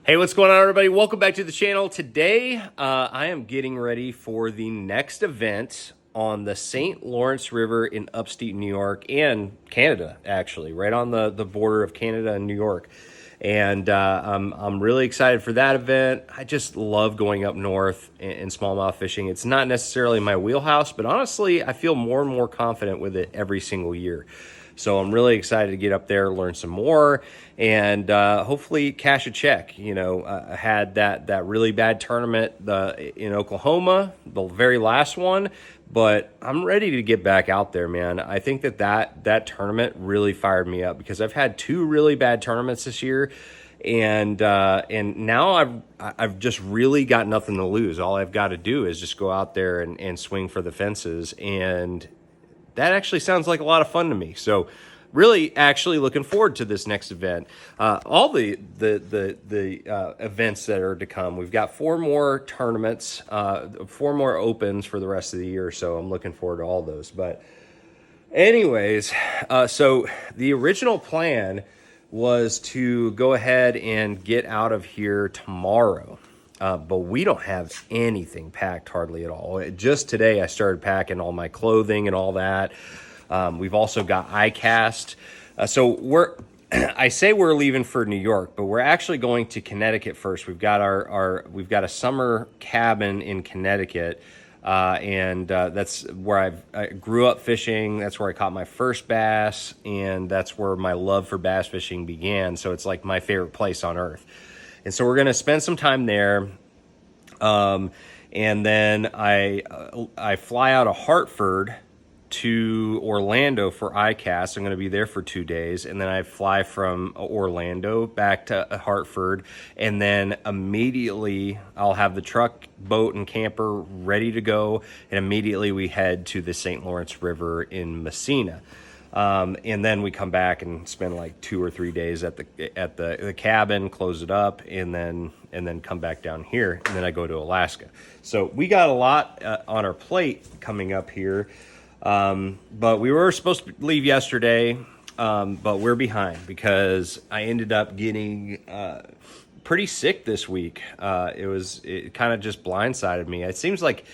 Hey, what's going on, everybody? Welcome back to the channel. Today, I am getting ready for the next event on the St. Lawrence River in upstate New York and Canada, actually, right on the border of Canada and New York. And I'm really excited for that event. I just love going up north in smallmouth fishing. It's not necessarily my wheelhouse, but honestly, I feel more and more confident with it every single year. So I'm really excited to get up there, learn some more, and hopefully cash a check. You know, I had that really bad tournament in Oklahoma, the very last one, but I'm ready to get back out there, man. I think that tournament really fired me up because I've had two really bad tournaments this year, and now I've just really got nothing to lose. All I've got to do is just go out there and swing for the fences, and that actually sounds like a lot of fun to me. So really actually looking forward to this next event. All the events that are to come. We've got 4 more tournaments, 4 more opens for the rest of the year. So I'm looking forward to all those. But anyways, so the original plan was to go ahead and get out of here tomorrow. But we don't have anything packed hardly at all. Just today I started packing all my clothing and all that. We've also got iCast. So I say we're leaving for New York, but we're actually going to Connecticut first. We've got we've got a summer cabin in Connecticut. And that's where I grew up fishing. That's where I caught my first bass, and that's where my love for bass fishing began. So it's like my favorite place on earth. And so we're going to spend some time there. And then I fly out of Hartford to Orlando for iCast. I'm going to be there for 2 days. And then I fly from Orlando back to Hartford. And then immediately I'll have the truck, boat, and camper ready to go. And immediately we head to the St. Lawrence River in Messina. And then we come back and spend like 2 or 3 days at the cabin, close it up, and then come back down here, and then I go to Alaska. So we got a lot on our plate coming up here, but we were supposed to leave yesterday, but we're behind because I ended up getting pretty sick this week. It kind of just blindsided me. It seems like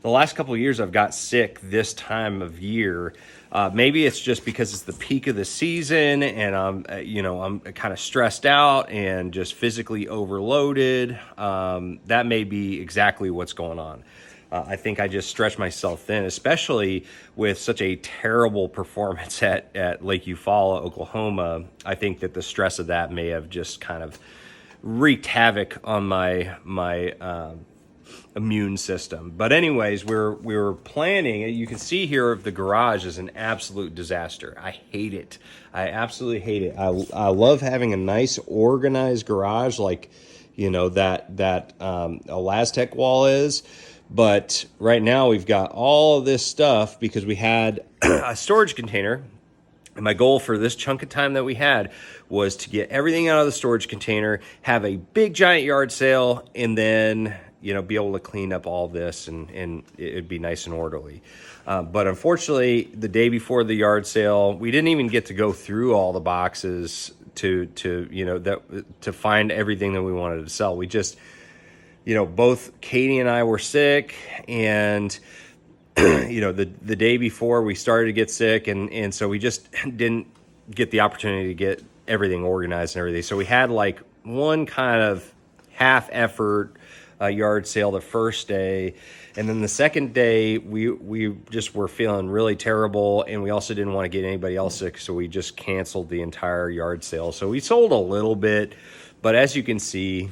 the last couple of years I've got sick this time of year. Maybe it's just because it's the peak of the season and I'm kind of stressed out and just physically overloaded. That may be exactly what's going on. I think I just stretched myself thin, especially with such a terrible performance at Lake Eufaula, Oklahoma. I think that the stress of that may have just kind of wreaked havoc on my immune system. But anyways, we were planning. You can see here the garage is an absolute disaster. I hate it. I absolutely hate it. I love having a nice organized garage like that Elastec wall is. But right now we've got all of this stuff because we had a storage container. And my goal for this chunk of time that we had was to get everything out of the storage container, have a big giant yard sale, and then be able to clean up all this and it'd be nice and orderly. But unfortunately, the day before the yard sale, we didn't even get to go through all the boxes to find everything that we wanted to sell. We just, both Katie and I were sick, and the day before we started to get sick, and so we just didn't get the opportunity to get everything organized and everything. So we had like one kind of half effort yard sale the first day, and then the second day we just were feeling really terrible, and we also didn't want to get anybody else sick, so we just canceled the entire yard sale. So we sold a little bit, but as you can see,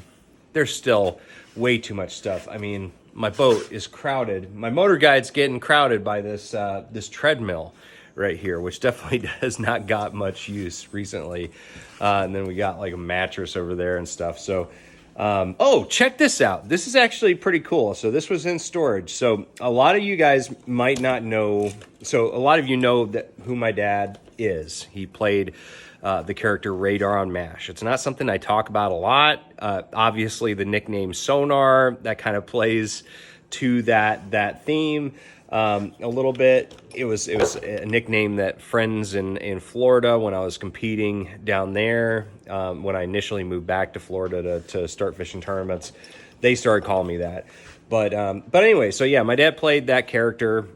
there's still way too much stuff. I mean, my boat is crowded. My motor guide's getting crowded by this treadmill right here, which definitely has not got much use recently. And then we got like a mattress over there and stuff. So oh, check this out. This is actually pretty cool. So this was in storage. So a lot of you guys might not know. So a lot of you know who my dad is. He played the character Radar on MASH. It's not something I talk about a lot. Obviously, the nickname Sonar, that kind of plays to that theme. a little bit. It was a nickname that friends in Florida, when I was competing down there, when I initially moved back to Florida to start fishing tournaments, they started calling me that. But anyway, so yeah, my dad played that character.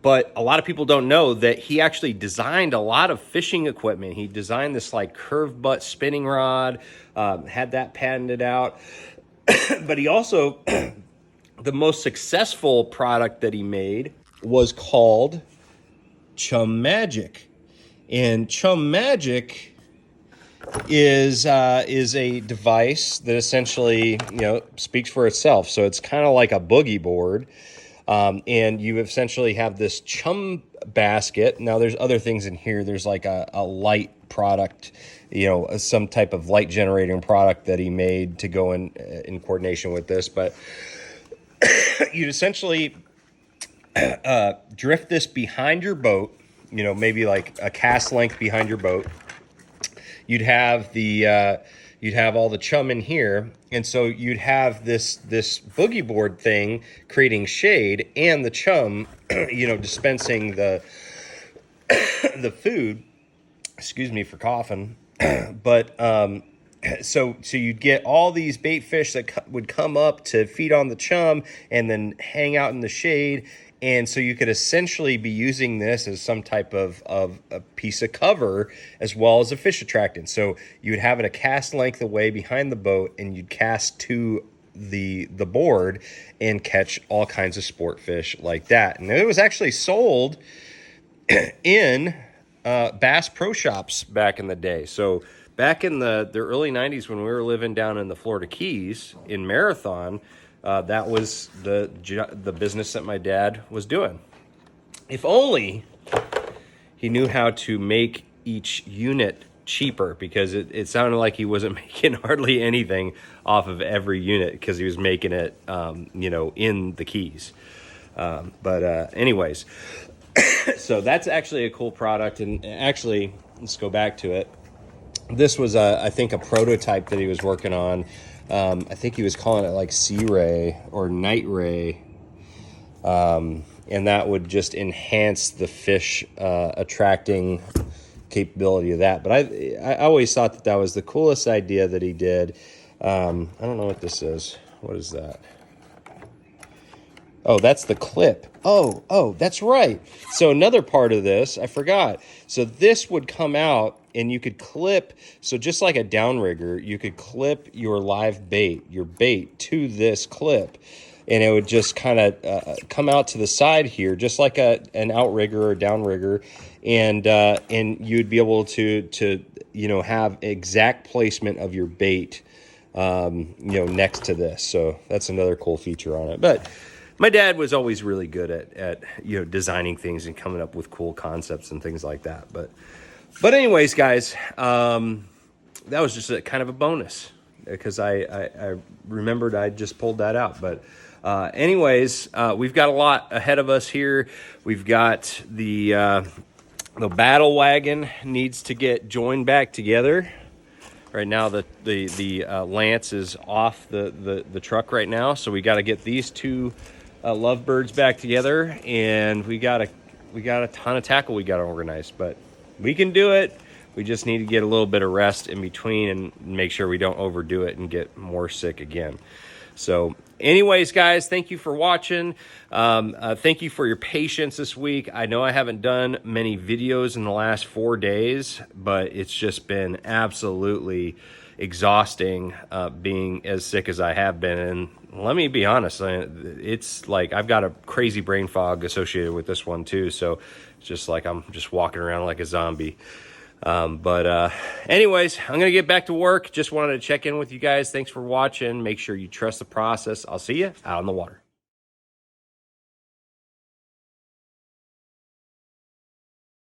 But a lot of people don't know that he actually designed a lot of fishing equipment. He designed this like curved butt spinning rod, had that patented out. But he also, the most successful product that he made was called Chum Magic. And Chum Magic is a device that essentially, speaks for itself. So it's kind of like a boogie board. And you essentially have this chum basket. Now there's other things in here. There's like a light product, some type of light generating product that he made to go in coordination with this. But you'd essentially drift this behind your boat, maybe like a cast length behind your boat. You'd have you'd have all the chum in here, and so you'd have this boogie board thing creating shade, and the chum, dispensing the food. Excuse me for coughing, but so you'd get all these bait fish that would come up to feed on the chum and then hang out in the shade. And so you could essentially be using this as some type of a piece of cover as well as a fish attractant. So you would have it a cast length away behind the boat, and you'd cast to the board and catch all kinds of sport fish like that. And it was actually sold in Bass Pro Shops back in the day. So back in the early 90s, when we were living down in the Florida Keys in Marathon, that was the business that my dad was doing. If only he knew how to make each unit cheaper, because it sounded like he wasn't making hardly anything off of every unit because he was making it, in the Keys. Anyways, so that's actually a cool product. And actually, let's go back to it. This was, I think, a prototype that he was working on. I think he was calling it like Sea Ray or Night Ray. And that would just enhance the fish attracting capability of that. But I always thought that was the coolest idea that he did. I don't know what this is. What is that? Oh, that's the clip. Oh, that's right. So another part of this, I forgot. So this would come out, and you could clip, so just like a downrigger, you could clip your live bait, your bait, to this clip, and it would just kind of come out to the side here, just like an outrigger or downrigger, and you'd be able to have exact placement of your bait, next to this. So that's another cool feature on it. But my dad was always really good at designing things and coming up with cool concepts and things like that. But anyways, guys, that was just kind of a bonus, because I remembered I just pulled that out. But anyways, we've got a lot ahead of us here. We've got the battle wagon needs to get joined back together. Right now, the Lance is off the truck right now, so we got to get these two lovebirds back together, and we got a ton of tackle we got to organize, but we can do it. We just need to get a little bit of rest in between and make sure we don't overdo it and get more sick again. So anyways, guys, thank you for watching. Thank you for your patience this week. I know I haven't done many videos in the last 4 days, but it's just been absolutely exhausting being as sick as I have been. And let me be honest, it's like I've got a crazy brain fog associated with this one too. So it's just like I'm just walking around like a zombie. Anyways, I'm going to get back to work. Just wanted to check in with you guys. Thanks for watching. Make sure you trust the process. I'll see you out on the water.